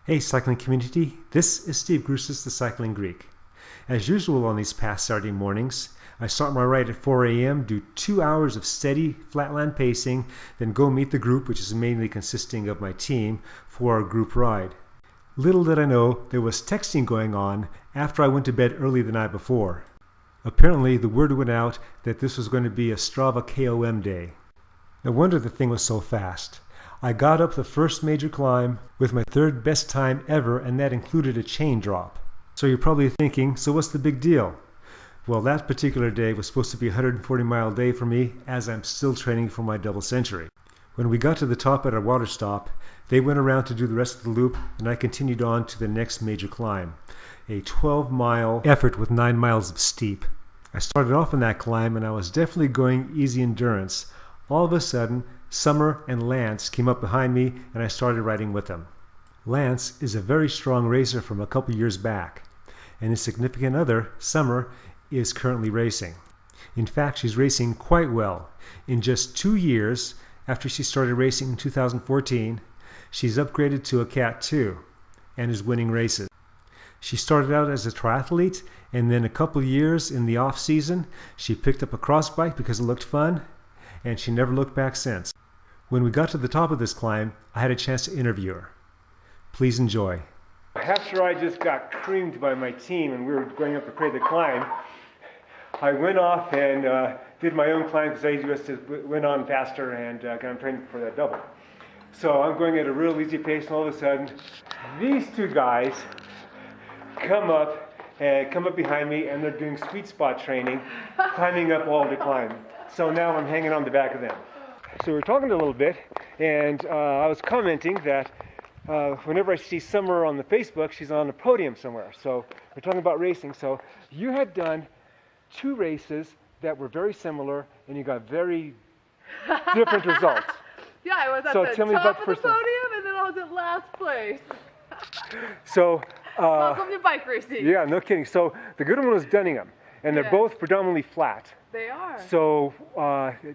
Hey cycling community, this is Steve Grusis, the Cycling Greek. As usual on these past Saturday mornings, I start my ride at 4 a.m., do 2 hours of steady flatland pacing, then go meet the group, which is mainly consisting of my team, for our group ride. Little did I know there was texting going on after I went to bed early the night before. Apparently the word went out that this was going to be a Strava KOM day. No wonder the thing was so fast. I got up the first major climb with my third best time ever, and that included a chain drop. So you're probably thinking, so what's the big deal? Well, that particular day was supposed to be a 140-mile day for me, as I'm still training for my double century. When we got to the top at our water stop, they went around to do the rest of the loop, and I continued on to the next major climb, a 12-mile effort with 9 miles of steep. I started off on that climb, and I was definitely going easy endurance. All of a sudden, Sumer and Lance came up behind me, and I started riding with them. Lance is a very strong racer from a couple years back, and his significant other, Sumer, is currently racing. In fact, she's racing quite well. In just 2 years, after she started racing in 2014, she's upgraded to a Cat 2 and is winning races. She started out as a triathlete, and then a couple years in the off-season, she picked up a cross bike because it looked fun, and she never looked back since. When we got to the top of this climb, I had a chance to interview her. Please enjoy. After I just got creamed by my team and we were going up the climb, I went off and did my own climb because I just went on faster and I'm training for that double. So I'm going at a real easy pace, and all of a sudden, these two guys come up behind me, and they're doing sweet spot training, climbing up all the climb. So now I'm hanging on the back of them. So we're talking a little bit, and I was commenting that whenever I see Sumer on the Facebook, she's on the podium somewhere. So we're talking about racing. So you had done 2 races that were very similar, and you got very different results. Yeah, I was at the top of the podium, and then I was at last place. So welcome to bike racing. Yeah, no kidding. So the good one was Dunningham, and they're both predominantly flat. They are. So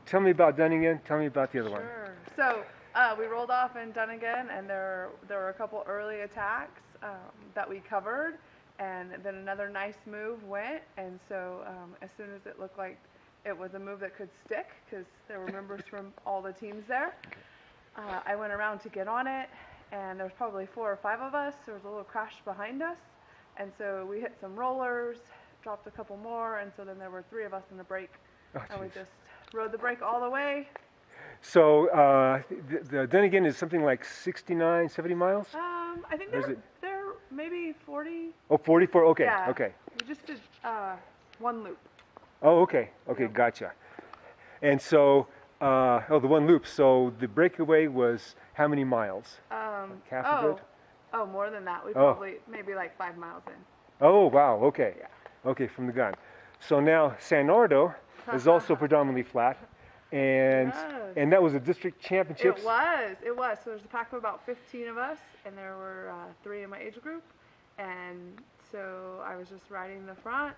tell me about Dunningham. Tell me about the other one. Sure. So we rolled off in Dunningham, and there were a couple early attacks that we covered, and then another nice move went. And so as soon as it looked like it was a move that could stick, because there were members from all the teams there, I went around to get on it, and there was probably 4 or 5 of us. There was a little crash behind us, and so we hit some rollers, dropped a couple more, and so then there were 3 of us in the break, and we just rode the break all the way. So the Dunningham is something like 69, 70 miles? I think they're maybe 40. Oh, 44? Okay, yeah. Okay. We just did 1 loop. Oh, okay, gotcha. And so, the 1 loop, so the breakaway was how many miles? Half of it? Oh, more than that. We probably, maybe like 5 miles in. Oh, wow, okay. Yeah. Okay, from the gun. So now San Nardo is also predominantly flat, and that was a district championships. It was. So there's a pack of about 15 of us, and there were 3 in my age group, and so I was just riding the front,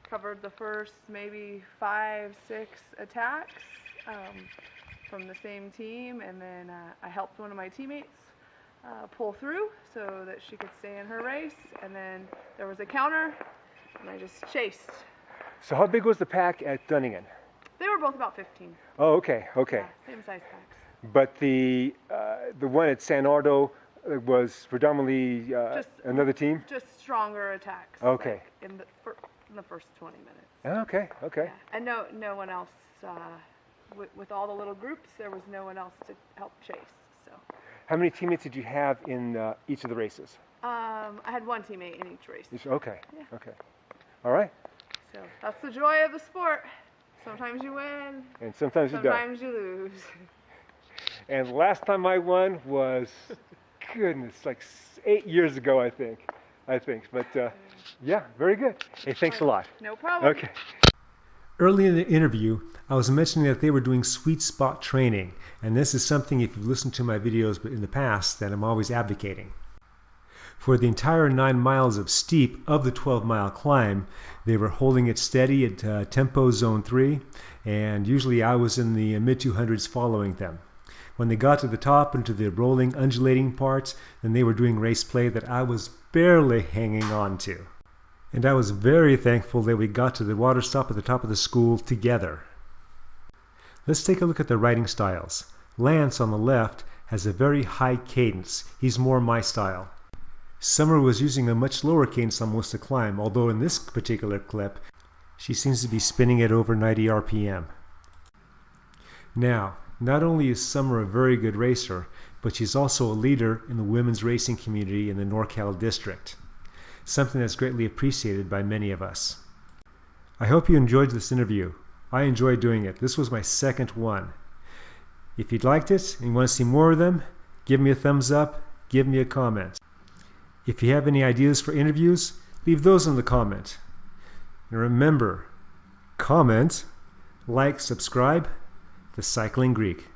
covered the first maybe 5, 6 attacks from the same team, and then I helped one of my teammates pull through so that she could stay in her race, and then there was a counter, and I just chased. So how big was the pack at Dunningham? They were both about 15. Oh, okay. Yeah, same size packs. But the one at San Nardo was predominantly another team? Just stronger attacks. Okay. Like in the first 20 minutes. Okay. Yeah. And no one else, with all the little groups, there was no one else to help chase. So. How many teammates did you have in each of the races? I had 1 teammate in each race. Okay. Yeah. Okay. All right. So that's the joy of the sport. Sometimes you win. And sometimes you don't. Sometimes you lose. And the last time I won was, goodness, like 8 years ago, I think. But yeah, very good. Hey, thanks a lot. No problem. Okay. Early in the interview, I was mentioning that they were doing sweet spot training, and this is something, if you've listened to my videos in the past, that I'm always advocating. For the entire 9 miles of steep of the 12-mile climb, they were holding it steady at tempo zone 3, and usually I was in the mid-200s following them. When they got to the top and to the rolling, undulating parts, then they were doing race play that I was barely hanging on to. And I was very thankful that we got to the water stop at the top of the school together. Let's take a look at the riding styles. Lance on the left has a very high cadence. He's more my style. Sumer was using a much lower cadence on most of the climb, although in this particular clip, she seems to be spinning at over 90 RPM. Now, not only is Sumer a very good racer, but she's also a leader in the women's racing community in the NorCal district, something that's greatly appreciated by many of us. I hope you enjoyed this interview. I enjoyed doing it. This was my second one. If you liked it and you want to see more of them, give me a thumbs up, give me a comment. If you have any ideas for interviews, leave those in the comment. And remember, comment, like, subscribe, The Cycling Greek.